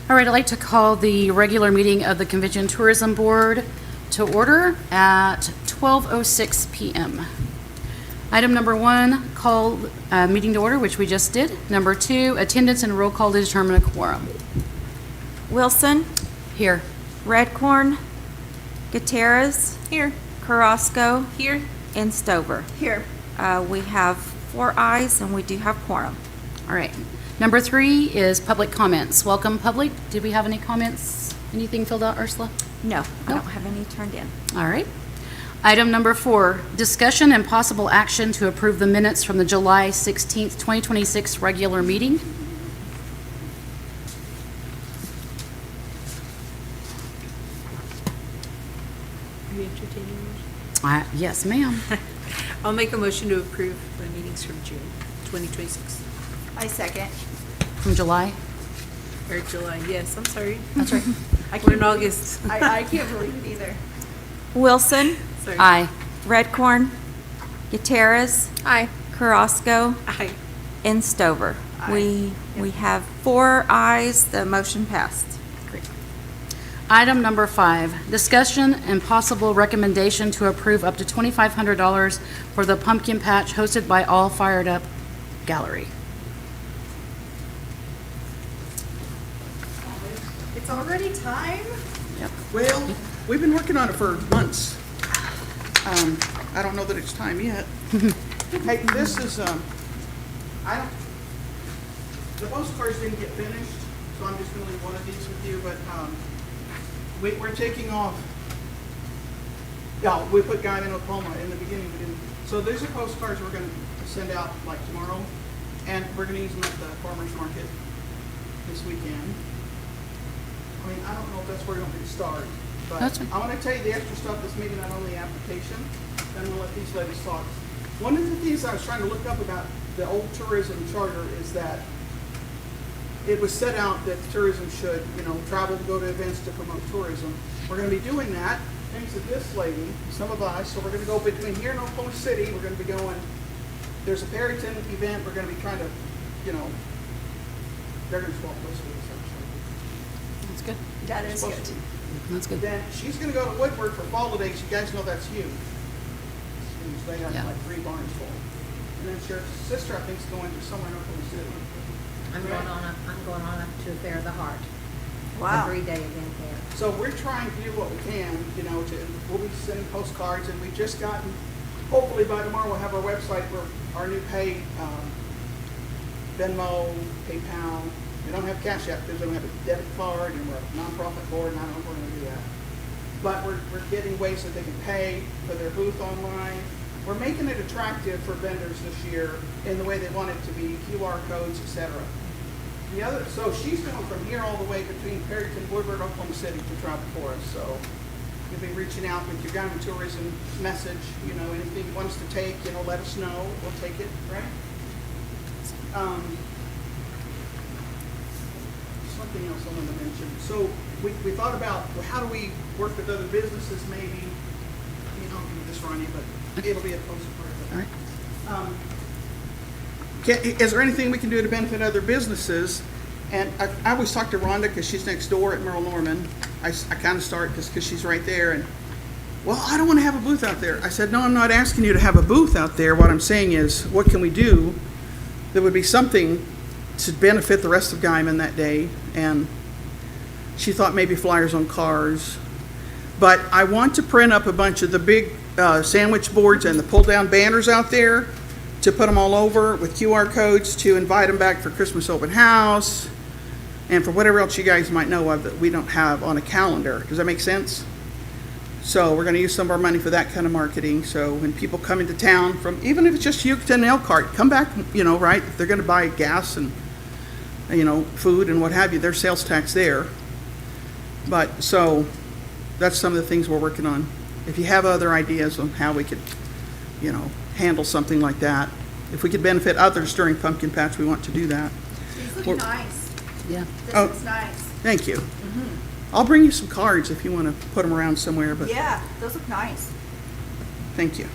All right, I'd like to call the regular meeting of the Convention Tourism Board to order at 12:06 p.m. Item number 1, call meeting to order, which we just did. Number 2, attendance and roll call to determine a quorum. Wilson, Here. Redcorn, Gutierrez, Here. Carrasco, Here. and Stover. Here. We have 4 ayes and we do have quorum. All right. Number 3 is public comments. Welcome, public. Did we have any comments? Anything filled out, Ursula? No, I Nope. don't have any turned in. All right. Item number 4, discussion and possible action to approve the minutes from the July 16th, 2026 regular meeting. Are you entertaining me? Yes, ma'am. I'll make a motion to approve the meetings from June 2026. I second. From July? Or July, yes, I'm sorry. That's right. We're in August. I can't believe it either. Wilson, Sorry. Aye. Redcorn, Gutierrez, Aye. Carrasco, Aye. and Stover. Aye. We have 4 ayes, the motion passed. Great. Item number 5, discussion and possible recommendation to approve up to $2,500 for the pumpkin patch hosted by All Fired Up Gallery. It's already time? Yep. Well, we've been working on it for months. I don't know that it's time yet. Hey, this is, the postcards didn't get finished, so I'm just gonna leave one of these with you, but, we're taking off. Yeah, we put Guy in Oklahoma in the beginning, we didn't. So these are postcards we're gonna send out like tomorrow, and we're gonna use them at the farmer's market this weekend. I mean, I don't know if that's where you want me to start, but That's fine. I want to tell you the extra stuff that's maybe not on the application, then we'll let these ladies talk. One of the things I was trying to look up about the old tourism charter is that it was set out that tourism should, travel to go to events to promote tourism. We're going to be doing that, thanks to this lady, some of us, so we're going to go between here and Oklahoma City, we're going to be going, there's a Perryton event, we're going to be trying to, they're going to swap those with us actually. That's good. That is Supposed good. to be. That's good. Then she's gonna go to Woodward for fall days. You guys know that's huge. They have Yeah. like 3 barns full. And then her sister, I think, is going to somewhere in Oklahoma City. I'm going on up to Fair the Heart. Wow. 3-day event there. So we're trying to do what we can, we'll be sending postcards, and we've just gotten, hopefully by tomorrow we'll have our website for our new pay, Venmo, PayPal. We don't have Cash App because we don't have a debit card, and we're a nonprofit board, and I don't know if we're going to do that. But we're getting ways that they can pay for their booth online. We're making it attractive for vendors this year in the way they want it to be, QR codes, etc. So she's going from here all the way between Perryton, Woodward, Oklahoma City to travel for us. So you'll be reaching out with your Guide Tourism message, anything you want us to take, let us know. We'll take it, right? Something else I wanted to mention. So we thought about, well, how do we work with other businesses maybe? I'll give you this, Ronnie, but it'll be a postcard. All right. Is there anything we can do to benefit other businesses? And I always talk to Rhonda because she's next door at Merle Norman. I kind of start because she's right there. And, well, I don't want to have a booth out there. I said, no, I'm not asking you to have a booth out there. What I'm saying is, what can we do that would be something to benefit the rest of Guyman that day? And she thought maybe flyers on cars. But I want to print up a bunch of the big sandwich boards and the pull-down banners out there to put them all over with QR codes to invite them back for Christmas open house and for whatever else you guys might know of that we don't have on a calendar. Does that make sense? So we're going to use some of our money for that kind of marketing. So when people come into town from, even if it's just Yucatan and Elkhart, come back, right? If they're going to buy gas and, food and what have you, there's sales tax there. But so that's some of the things we're working on. If you have other ideas on how we could, handle something like that. If we could benefit others during Pumpkin Patch, we want to do that. These look Well- nice. Yeah. This Oh. looks nice. Thank you. I'll bring you some cards if you want to put them around somewhere, but Yeah, those look nice. thank you.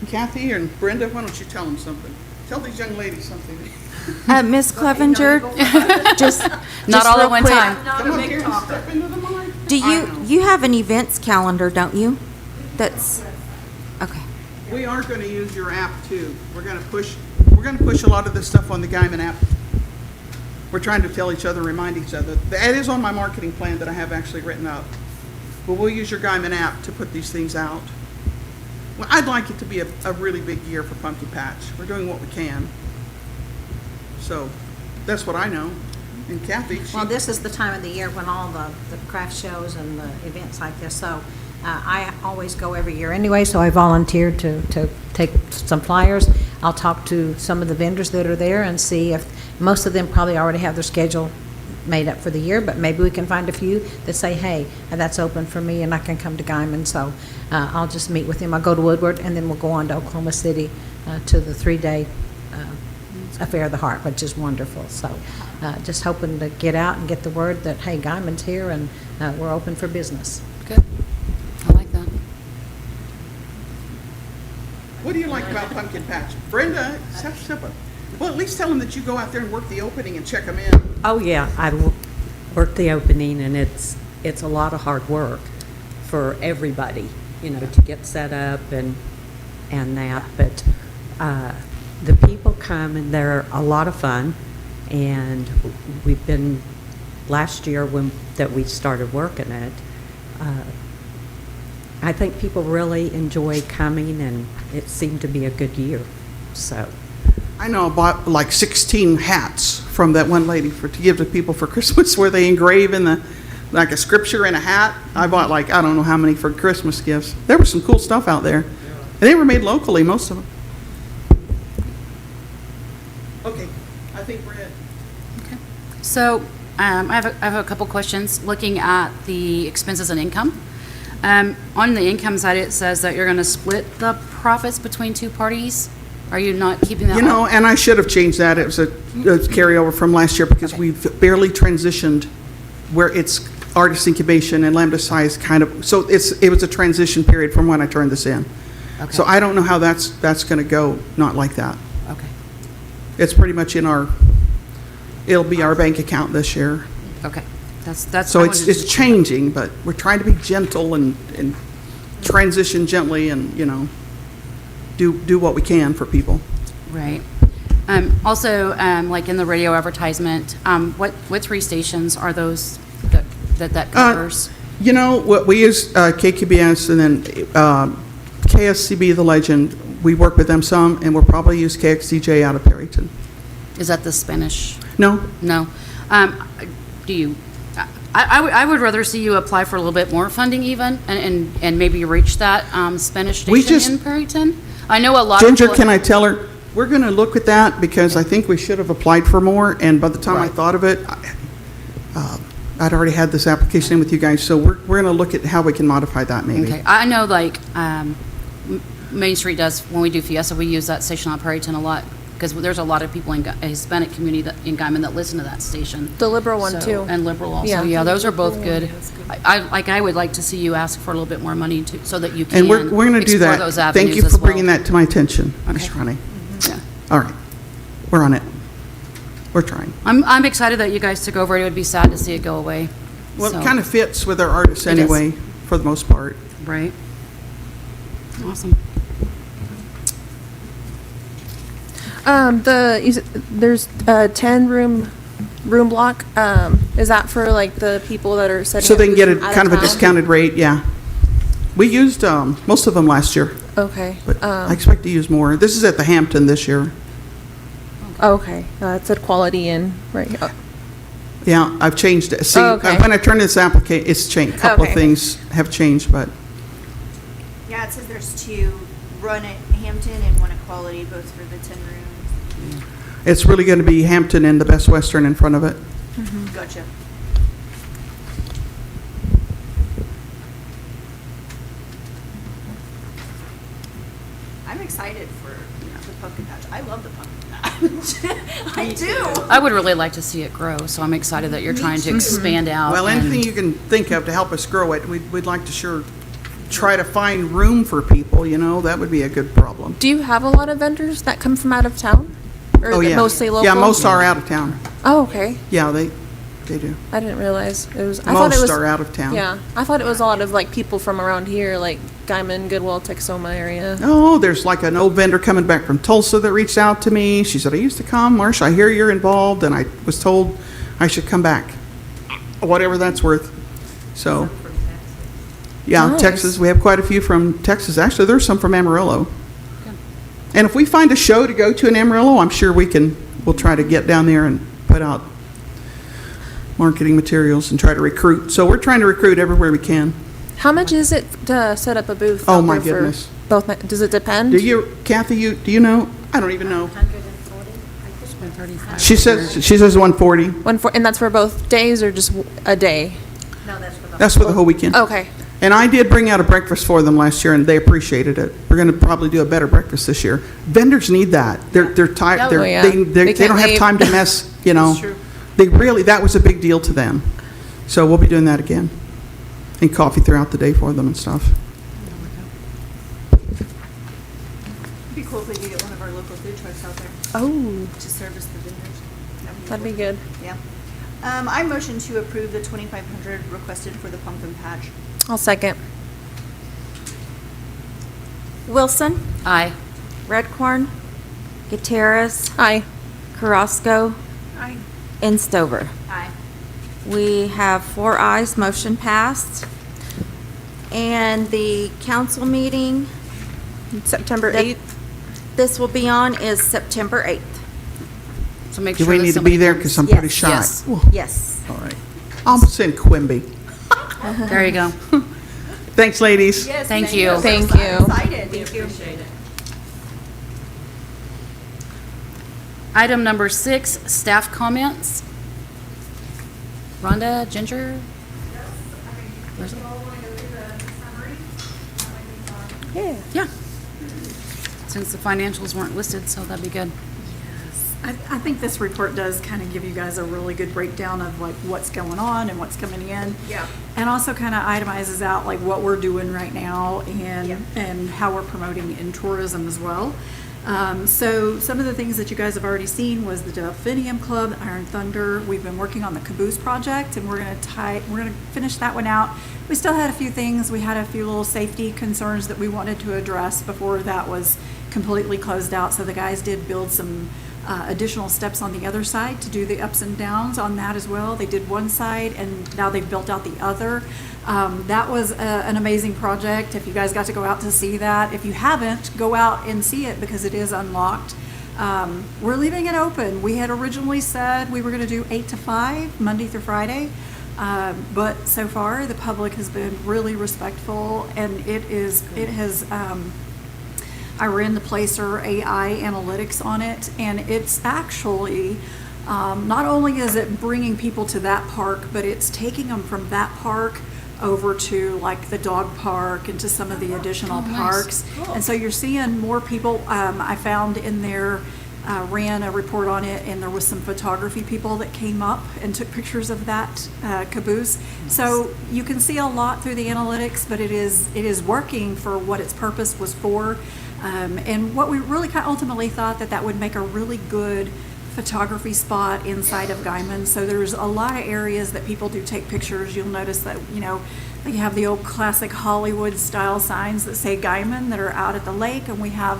Kathy and Brenda, why don't you tell them something? Tell these young ladies something. Ms. Clevenger, just. Not just all real at one quick, time. Come up here and step into the mic. Do I you, know. you have an events calendar, don't you? That's, okay. We are going to use your app too. We're going to push a lot of this stuff on the Guyman app. We're trying to tell each other, remind each other. That is on my marketing plan that I have actually written up. But we'll use your Guyman app to put these things out. Well, I'd like it to be a really big year for Pumpkin Patch. We're doing what we can. So that's what I know. And Kathy, Well, this is the time of the year when all the craft shows and the events like this, so I always go every year anyway, so I volunteered to take some flyers. I'll talk to some of the vendors that are there and see if, most of them probably already have their schedule made up for the year, but maybe we can find a few that say, hey, that's open for me and I can come to Guyman, so I'll just meet with them. I'll go to Woodward and then we'll go on to Oklahoma City to the 3-day Affair of the Heart, which is wonderful. So just hoping to get out and get the word that, hey, Guyman's here and we're open for business. Good. I like that. what do you like about Pumpkin Patch? Brenda, well, at least tell them that you go out there and work the opening and check them in. Oh, yeah, work the opening, and it's a lot of hard work for everybody, to get set up and that, but the people come, and they're a lot of fun, and we've been, last year that we started working it, I think people really enjoy coming, and it seemed to be a good year, so. I know I bought like 16 hats from that one lady to give to people for Christmas where they engrave in like a scripture in a hat. I bought like, I don't know how many for Christmas gifts. There was some cool stuff out there. And they were made locally, most of them. Okay, I think we're it. So I have a couple questions looking at the expenses and income. On the income side, it says that you're going to split the profits between two parties. Are you not keeping that? You know, and I should have changed that. It was a carryover from last year because we've barely transitioned where it's artist incubation and lambda size kind of, so it was a transition period from when I turned this in. Okay. So I don't know how that's going to go, not like that. Okay. It's pretty much it'll be our bank account this year. Okay. That's. So I it's wanted to- changing, but we're trying to be gentle and transition gently and, do what we can for people. Right. Also, like in the radio advertisement, what 3 stations are those that covers? What we use KQBS and then KSCB, The Legend. We work with them some, and we'll probably use KXDJ out of Perryton. Is that the Spanish? No, No. Do you? I would rather see you apply for a little bit more funding even, and maybe reach that Spanish We station just- in Perryton. I know a lot. Ginger, of can I tell her? We're going to look at that because I think we should have applied for more, and by the time I Right. thought of it, I'd already had this application in with you guys, so we're going to look at how we can modify that maybe. Okay, I know like Main Street does, when we do Fiesta, we use that station on Perryton a lot, because there's a lot of people in a Hispanic community in Guyman that listen to that station. The liberal one, So- too. And liberal also, Yeah. yeah, those are both good. I would like to see you ask for a little bit more money to, so that you can And we're going to do explore that. those Thank avenues you as for well. bringing that to my attention, Ms. Okay. Ronnie. Yeah. All right, we're on it. We're trying. I'm excited that you guys took over. It would be sad to see it go away. Well, So- it kind of fits with our artists It does. anyway, for the most part. Right. Awesome. There's a 10-room block. Is that for like the people that are setting So up they can get a booths from out kind of a town? discounted rate, yeah. We used most of them last year, Okay. but I expect to use more. This is at the Hampton this year. Okay. It said Quality Inn, right? Yeah, I've changed it. See, Oh, okay. when I turned this application, it's changed. A couple of Okay. things have changed, but Yeah, it says there's 2, one at Hampton and one at Quality, both for the 10 rooms. it's really going to be Hampton and the Best Western in front of it. Gotcha. I'm excited for the pumpkin patch. I love the pumpkin patch. I do. I would really like to see it grow, so I'm excited that you're trying to expand out. Well, and- anything you can think of to help us grow it, we'd like to sure try to find room for people, that would be a good problem. Do you have a lot of vendors that come from out of town? Or Oh, is it yeah. mostly local? Yeah, most are out of town. Oh, okay. Yeah, they do. I didn't realize it was. I thought it Most was. are out of town. Yeah, I thought it was a lot of like people from around here, like Guyman, Goodwill, Texoma area. Oh, there's like an old vendor coming back from Tulsa that reached out to me. She said, I used to come, Marcia, I hear you're involved, and I was told I should come back. Whatever that's worth. So, yeah, Nice. Texas, we have quite a few from Texas. Actually, there's some from Amarillo. And if we find a show to go to in Amarillo, I'm sure we'll try to get down there and put out marketing materials and try to recruit. So we're trying to recruit everywhere we can. How much is it to set up a booth? Oh, out my there for goodness. Both. Does it depend? Do you, Kathy, do you know? I don't even know. 135. She says 140. And that's for both days or just a day? That's for the whole weekend. Okay. And I did bring out a breakfast for them last year, and they appreciated it. We're going to probably do a better breakfast this year. Vendors need that. They're tired. Oh, yeah. They They don't can't have leave. time to mess, you know. true. That was a big deal to them. So we'll be doing that again. And coffee throughout the day for them and stuff. It'd be cool if we could get one of our local food trucks out there Oh, to service the vendors. that'd be good. Yeah. I motion to approve the 2,500 requested for the pumpkin patch. I'll second. Wilson, Aye. Redcorn, Gutierrez, Aye. Carrasco, Aye. and Stover. Aye. We have 4 ayes, motion passed. And the council meeting September that 8th. this will be on is September 8th. So make Do sure we that need to somebody be there? comes. Because I'm pretty Yes. shy. Yes. Ooh, Yes. all right. I'll send Quimby. There you go. Thanks, ladies. Yes, Thank you. Thank I'm you. excited. Thank you. Item number 6, staff comments. Rhonda, Ginger? Where's it? Yeah. Yeah. Since the financials weren't listed, so that'd be good. I think this report does kind of give you guys a really good breakdown of like what's going on and what's coming in. Yeah. And also kind of itemizes out like what we're doing right now and how we're promoting in tourism as well. So some of the things that you guys have already seen was the Delphinium Club, the Iron Thunder. We've been working on the Caboose project, and we're gonna finish that one out. We still had a few things. We had a few little safety concerns that we wanted to address before that was completely closed out. So the guys did build some additional steps on the other side to do the ups and downs on that as well. They did one side, and now they've built out the other. That was an amazing project. If you guys got to go out to see that, if you haven't, go out and see it because it is unlocked. We're leaving it open. We had originally said we were going to do 8 to 5, Monday through Friday. But so far, the public has been really respectful, and it has, I ran the Placer AI analytics on it, and it's actually, not only is it bringing people to that park, but it's taking them from that park over to like the dog park and to some of the additional parks. And so you're seeing more people. I found in there, ran a report on it, and there was some photography people that came up and took pictures of that caboose. So you can see a lot through the analytics, but it is working for what its purpose was for. And what we really kind of ultimately thought that would make a really good photography spot inside of Guyman. So there's a lot of areas that people do take pictures. You'll notice that, you know, you have the old classic Hollywood style signs that say Guyman that are out at the lake, and we have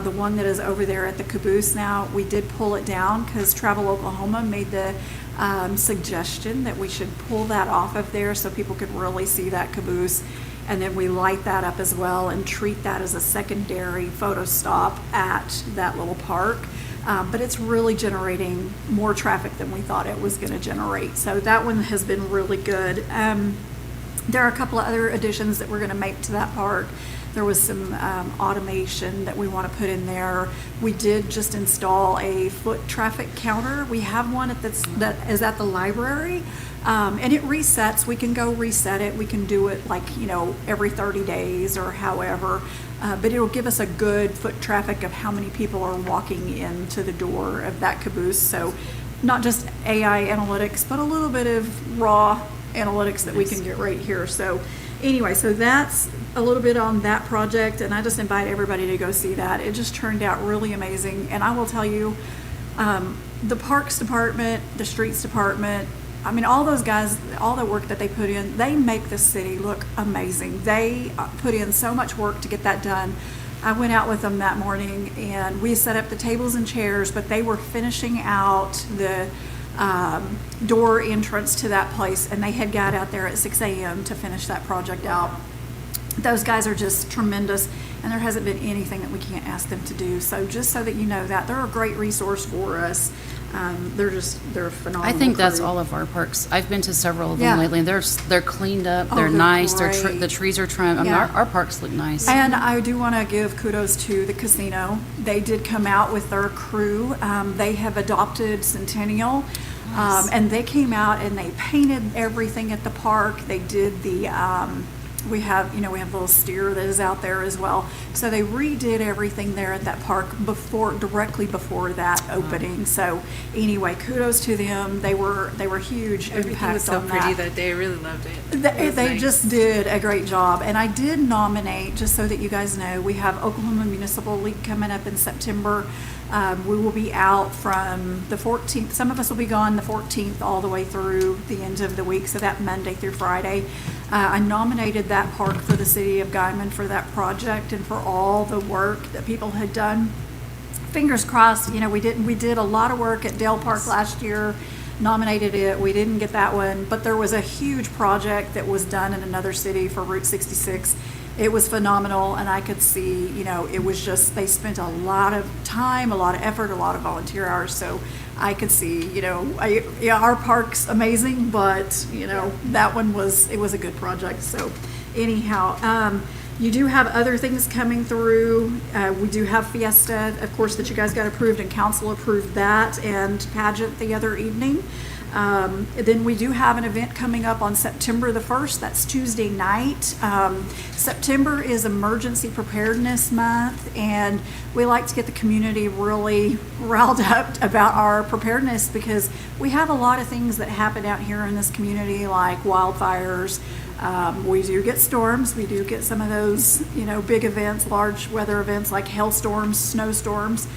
the one that is over there at the caboose now. We did pull it down because Travel Oklahoma made the suggestion that we should pull that off of there so people could really see that caboose. And then we light that up as well and treat that as a secondary photo stop at that little park. But it's really generating more traffic than we thought it was going to generate. So that one has been really good. There are a couple of other additions that we're going to make to that park. There was some automation that we want to put in there. We did just install a foot traffic counter. We have one that is at the library. And it resets. We can go reset it. We can do it like, you know, every 30 days or however. But it'll give us a good foot traffic of how many people are walking into the door of that caboose. So not just AI analytics, but a little bit of raw analytics that we can get right here. So anyway, so that's a little bit on that project, and I just invite everybody to go see that. It just turned out really amazing. And I will tell you, The Parks Department, the Streets Department, I mean, all those guys, all the work that they put in, they make this city look amazing. They put in so much work to get that done. I went out with them that morning and we set up the tables and chairs, but they were finishing out the door entrance to that place, and they had got out there at 6 a.m. to finish that project out. Those guys are just tremendous, and there hasn't been anything that we can't ask them to do. So just so that you know that, they're a great resource for us. They're a phenomenal I think that's crew. all of our parks. I've been to several of them Yeah. lately, and they're cleaned up, Oh, they're they're nice, great. the trees are trimmed. I mean, Yeah. our parks look nice. And I do want to give kudos to the casino. They did come out with their crew. They have adopted Centennial. And they came out and they painted everything at the park. They did the, we have a little steer that is out there as well. So they redid everything there at that park directly before that opening. So anyway, kudos to them. They were huge Everything impact was so on pretty that. that day. I really loved it. It They, was they nice. just did a great job. And I did nominate, just so that you guys know, we have Oklahoma Municipal League coming up in September. We will be out from the 14th. Some of us will be gone the 14th all the way through the end of the week, so that Monday through Friday. I nominated that park for the city of Guyman for that project and for all the work that people had done. Fingers crossed, we did a lot of work at Dale Park last year, nominated it. We didn't get that one, but there was a huge project that was done in another city for Route 66. It was phenomenal, and I could see, it was just, they spent a lot of time, a lot of effort, a lot of volunteer hours, so I could see, our park's amazing, but, that one was a good project, so anyhow, you do have other things coming through. We do have Fiesta, of course, that you guys got approved, and council approved that, and pageant the other evening. Then we do have an event coming up on September the 1st. That's Tuesday night. September is Emergency Preparedness Month, and we like to get the community really riled up about our preparedness because we have a lot of things that happen out here in this community, like wildfires. We do get storms. We do get some of those, big events, large weather events like hailstorms, snowstorms.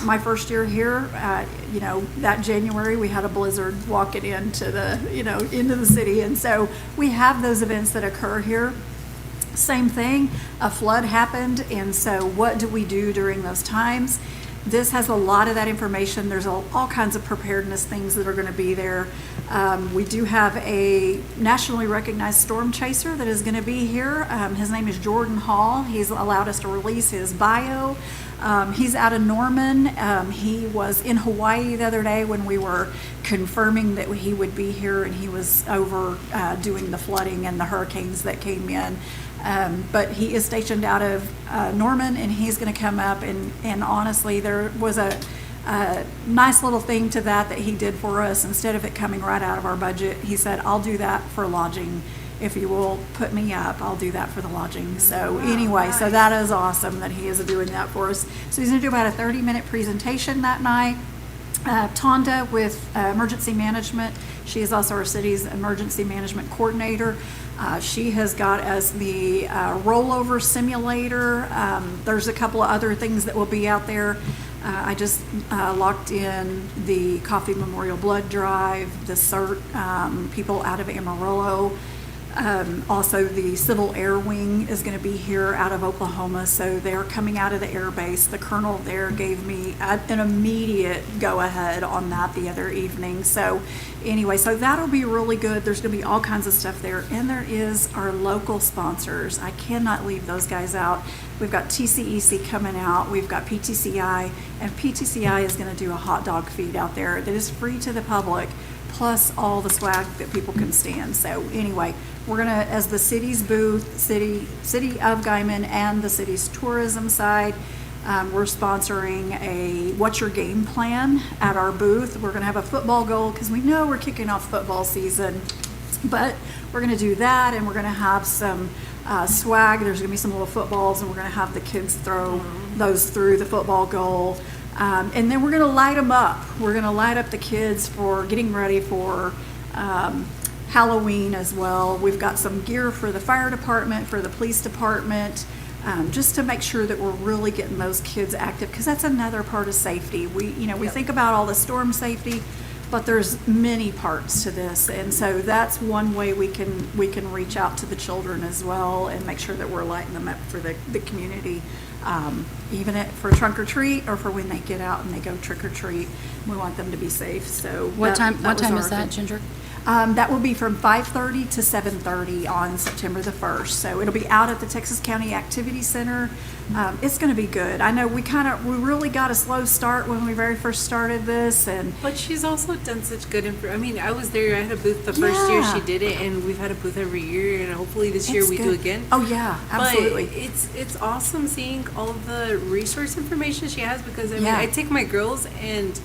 My first year here, that January, we had a blizzard walking into the city. And so we have those events that occur here. Same thing, a flood happened. And so what do we do during those times? This has a lot of that information. There's all kinds of preparedness things that are going to be there. We do have a nationally recognized storm chaser that is going to be here. His name is Jordan Hall. He's allowed us to release his bio. He's out of Norman. He was in Hawaii the other day when we were confirming that he would be here, and he was over doing the flooding and the hurricanes that came in. But he is stationed out of Norman, and he's going to come up. And honestly, there was a nice little thing to that he did for us. Instead of it coming right out of our budget, he said, "I'll do that for lodging. If you will put me up, I'll do that for the lodging." So anyway, so that is awesome that he is doing that for us. So he's going to do about a 30-minute presentation that night. Tonda with Emergency Management. She is also our city's emergency management coordinator. She has got us the rollover simulator. There's a couple of other things that will be out there. I just locked in the Coffee Memorial Blood Drive, the CERT people out of Amarillo. Also, the Civil Air Wing is going to be here out of Oklahoma, so they're coming out of the air base. The colonel there gave me an immediate go-ahead on that the other evening. So anyway, so that'll be really good. There's going to be all kinds of stuff there, and there is our local sponsors. I cannot leave those guys out. We've got TCEC coming out. We've got PTCI, and PTCI is going to do a hot dog feed out there that is free to the public, plus all the swag that people can stand. So anyway, we're going to, as the city's booth, City of Guyman and the city's tourism side, we're sponsoring a What's Your Game Plan at our booth. We're going to have a football goal because we know we're kicking off football season. But we're going to do that, and we're going to have some swag. There's going to be some little footballs, and we're going to have the kids throw those through the football goal. And then we're going to light them up. We're going to light up the kids for getting ready for Halloween as well. We've got some gear for the fire department, for the police department. just to make sure that we're really getting those kids active, because that's another part of safety. We think about all the storm safety, but there's many parts to this, and so that's one way we can reach out to the children as well and make sure that we're lighting them up for the community, even for trunk or treat or for when they get out and they go trick or treat. We want them to be safe. So What time was is our that, thing. Ginger? That will be from 5:30 to 7:30 on September the 1st. So it'll be out at the Texas County Activity Center. It's going to be good. I know we really got a slow start when we very first started this, and But she's also done such good I mean, I was there, I had a booth the first year Yeah. she did it, and we've had a booth every year, and hopefully this year it's we do good. again. Oh yeah, absolutely. But it's awesome seeing all of the resource information she has, because I mean, Yeah. I take my girls, and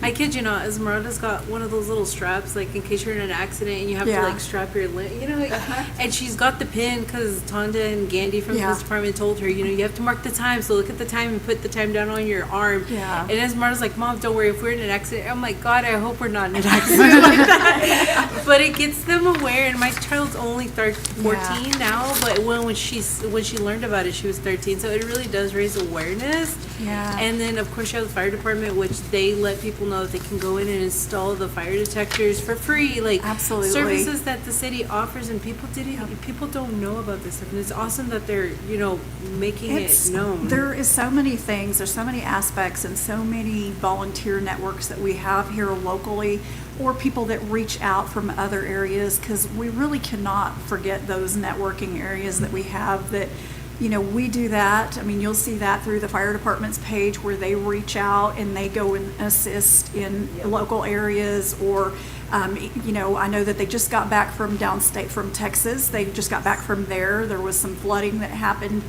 I kid you not, Esmeralda's got one of those little straps, like in case you're in an accident and you have Yeah. to like strap your limb, like, and she's got the pin because Tonda and Gandhi from Yeah. this department told her, you have to mark the time, so look at the time and put the time down on your arm. Yeah. And Esmeralda's like, Mom, don't worry, if we're in an accident, I'm like, God, I hope we're not in an accident like that. But it gets them aware, and my child's only 14 now, but when she learned about it, she was 13, so it really does raise awareness. Yeah. And then, of course, you have the fire department, which they let people know that they can go in and install the fire detectors for free. Like, Absolutely. services that the city offers, and people don't know about this stuff. And it's awesome that they're, making it known. There is so many things, there's so many aspects and so many volunteer networks that we have here locally, or people that reach out from other areas, because we really cannot forget those networking areas that we have that, we do that. I mean, you'll see that through the fire department's page where they reach out and they go and assist in local areas, or I know that they just got back from downstate from Texas. They just got back from there. There was some flooding that happened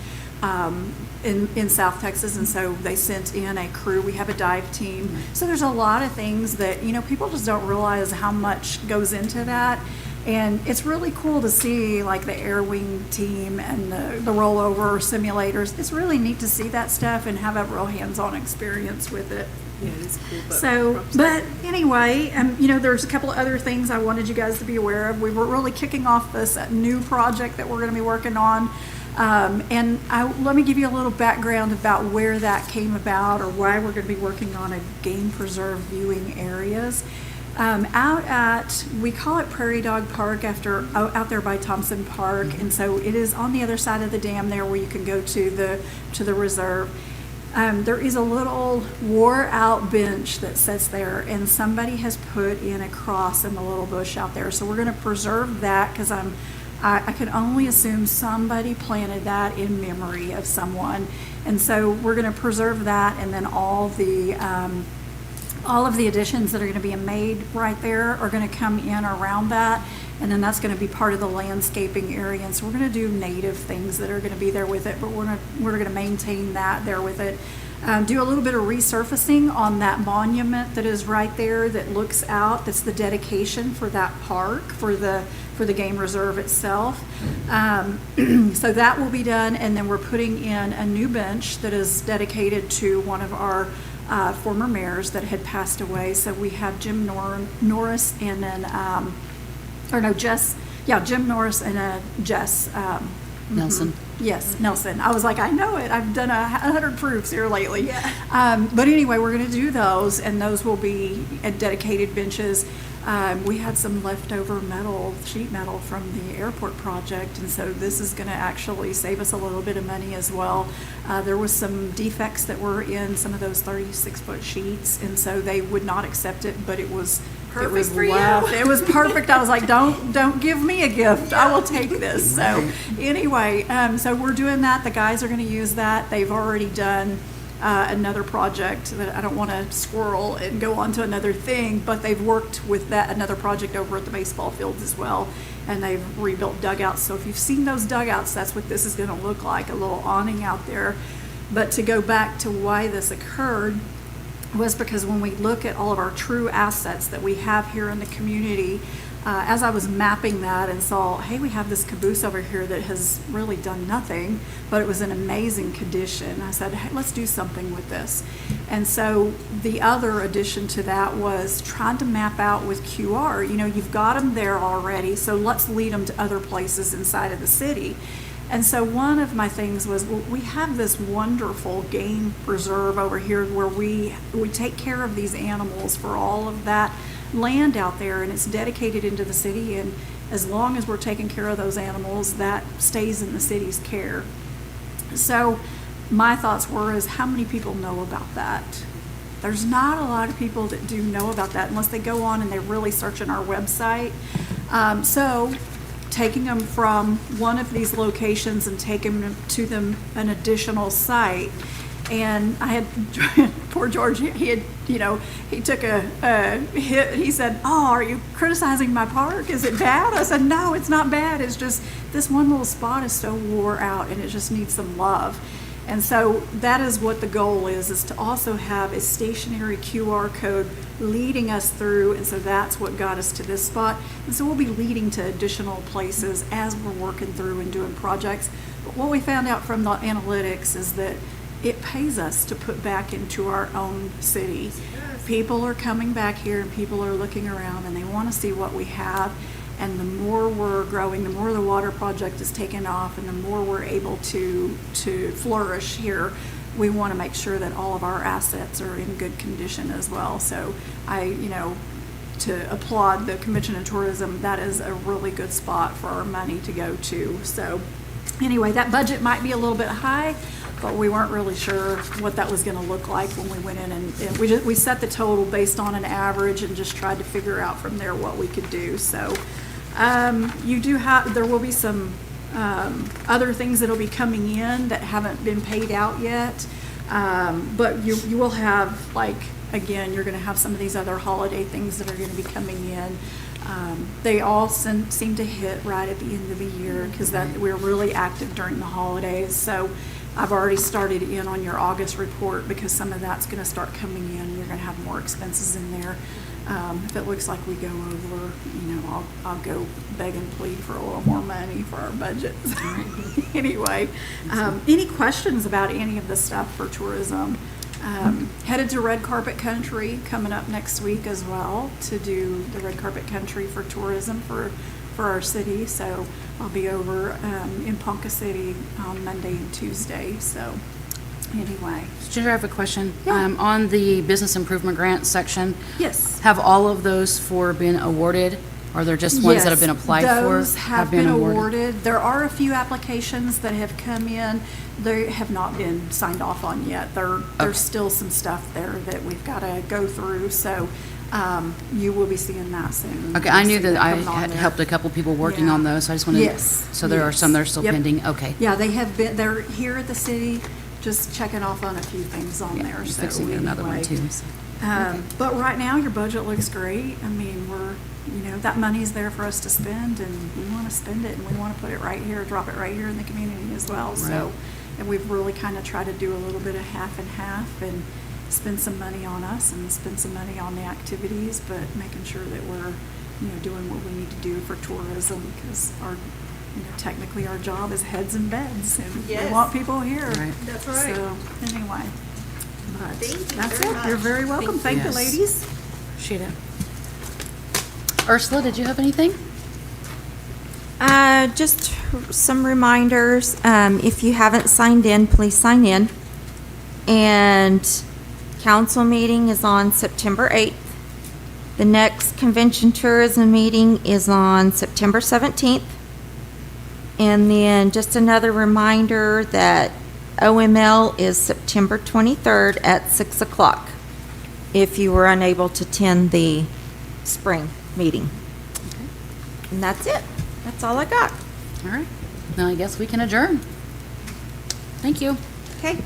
in South Texas, and so they sent in a crew. We have a dive team. So there's a lot of things that, people just don't realize how much goes into that. And it's really cool to see, like, the air wing team and the rollover simulators. It's really neat to see that stuff and have a real hands-on experience with it. Yeah, it's cool. So, but anyway, there's a couple of other things I wanted you guys to be aware of. We were really kicking off this new project that we're going to be working on. Let me give you a little background about where that came about, or why we're going to be working on a game preserve viewing areas. We call it Prairie Dog Park out there by Thompson Park, and so it is on the other side of the dam there where you can go to the reserve. There is a little wore out bench that sits there, and somebody has put in a cross in the little bush out there. So we're going to preserve that, because I can only assume somebody planted that in memory of someone, and so we're going to preserve that, and then all of the additions that are going to be made right there are going to come in around that, and then that's going to be part of the landscaping area. And so we're going to do native things that are going to be there with it, but we're going to maintain that there with it. Do a little bit of resurfacing on that monument that is right there that looks out. That's the dedication for that park, for the game reserve itself. So that will be done, and then we're putting in a new bench that is dedicated to one of our former mayors that had passed away. So we have Jim Norris and then, Jim Norris and Jess. Nelson. Yes, Nelson. I was like, I know it. I've done 100 proofs here lately. Yeah. But anyway, we're going to do those, and those will be dedicated benches. We had some leftover sheet metal from the airport project, and so this is going to actually save us a little bit of money as well. There was some defects that were in some of those 36-foot sheets, and so they would not accept it, but it was Perfect for you. left. It was perfect. I was like, don't give me a gift. I will take this. So anyway, so we're doing that. The guys are going to use that. They've already done another project that I don't want to squirrel and go on to another thing, but they've worked with another project over at the baseball fields as well, and they've rebuilt dugouts. So if you've seen those dugouts, that's what this is going to look like, a little awning out there. But to go back to why this occurred was because when we look at all of our true assets that we have here in the community, as I was mapping that and saw, hey, we have this caboose over here that has really done nothing, but it was in amazing condition. I said, hey, let's do something with this. And so the other addition to that was trying to map out with QR. You've got them there already, so let's lead them to other places inside of the city. And so one of my things was, we have this wonderful game reserve over here where we take care of these animals for all of that land out there, and it's dedicated into the city, and as long as we're taking care of those animals, that stays in the city's care. So my thoughts were, is how many people know about that? There's not a lot of people that do know about that unless they go on and they really search in our website. So taking them from one of these locations and taking them to them an additional site. And I had, poor George, he had, he took a hit. He said, "Oh, are you criticizing my park? Is it bad?" I said, "No, it's not bad. It's just this one little spot is so wore out and it just needs some love." And so that is what the goal is to also have a stationary QR code leading us through. And so that's what got us to this spot. And so we'll be leading to additional places as we're working through and doing projects. But what we found out from the analytics is that it pays us to put back into our own city. People are coming back here and people are looking around and they want to see what we have. And the more we're growing, the more the water project is taking off and the more we're able to flourish here, we want to make sure that all of our assets are in good condition as well. So to applaud the Convention and Tourism, that is a really good spot for our money to go to. So anyway, that budget might be a little bit high, but we weren't really sure what that was going to look like when we went in, and we set the total based on an average and just tried to figure out from there what we could do. So there will be some other things that'll be coming in that haven't been paid out yet, but you will have, like, again, you're going to have some of these other holiday things that are going to be coming in. They all seem to hit right at the end of the year because we're really active during the holidays. So I've already started in on your August report because some of that's going to start coming in. You're going to have more expenses in there. If it looks like we go over, I'll go beg and plead for a little more money for our budget. Anyway, any questions about any of the stuff for tourism? Headed to Red Carpet Country coming up next week as well to do the Red Carpet Country for tourism for our city. So I'll be over in Ponca City on Monday and Tuesday. So anyway. Ginger, I have a question. Yeah. On the business improvement grant section, Yes. have all of those been awarded? Or are there just ones that have been applied for? Those have been awarded. There are a few applications that have come in. They have not been signed off on yet. There's still some stuff there that we've got to go through. So you will be seeing that soon. Okay, I You'll knew see that I coming on had there. helped a couple people working Yeah. on those, so I just wanted. Yes, So there are some that are still yes. Yep. pending, okay. Yeah, they have been, they're here at the city, just checking off on a few things on there. I'm So fixing another one anyway. too. so. But right now, your budget looks great. I mean, that money's there for us to spend, and we want to spend it, and we want to put it right here, drop it right here in the community as well. So, Right. and we've really kind of tried to do a little bit of half and half, and spend some money on us and spend some money on the activities, but making sure that we're, doing what we need to do for tourism, because technically our job is heads and beds, and we Yes. want people here. Right. That's right. So, anyway. But Thank you that's very it. much. You're very welcome. Thank you, Yes. ladies. Appreciate it. Ursula, did you have anything? Just some reminders. If you haven't signed in, please sign in. And council meeting is on September 8th. The next convention tourism meeting is on September 17th. And then just another reminder that OML is September 23rd at 6 o'clock if you were unable to attend the spring meeting. And that's it. That's all I got. All right. Now I guess we can adjourn. Thank you. Okay.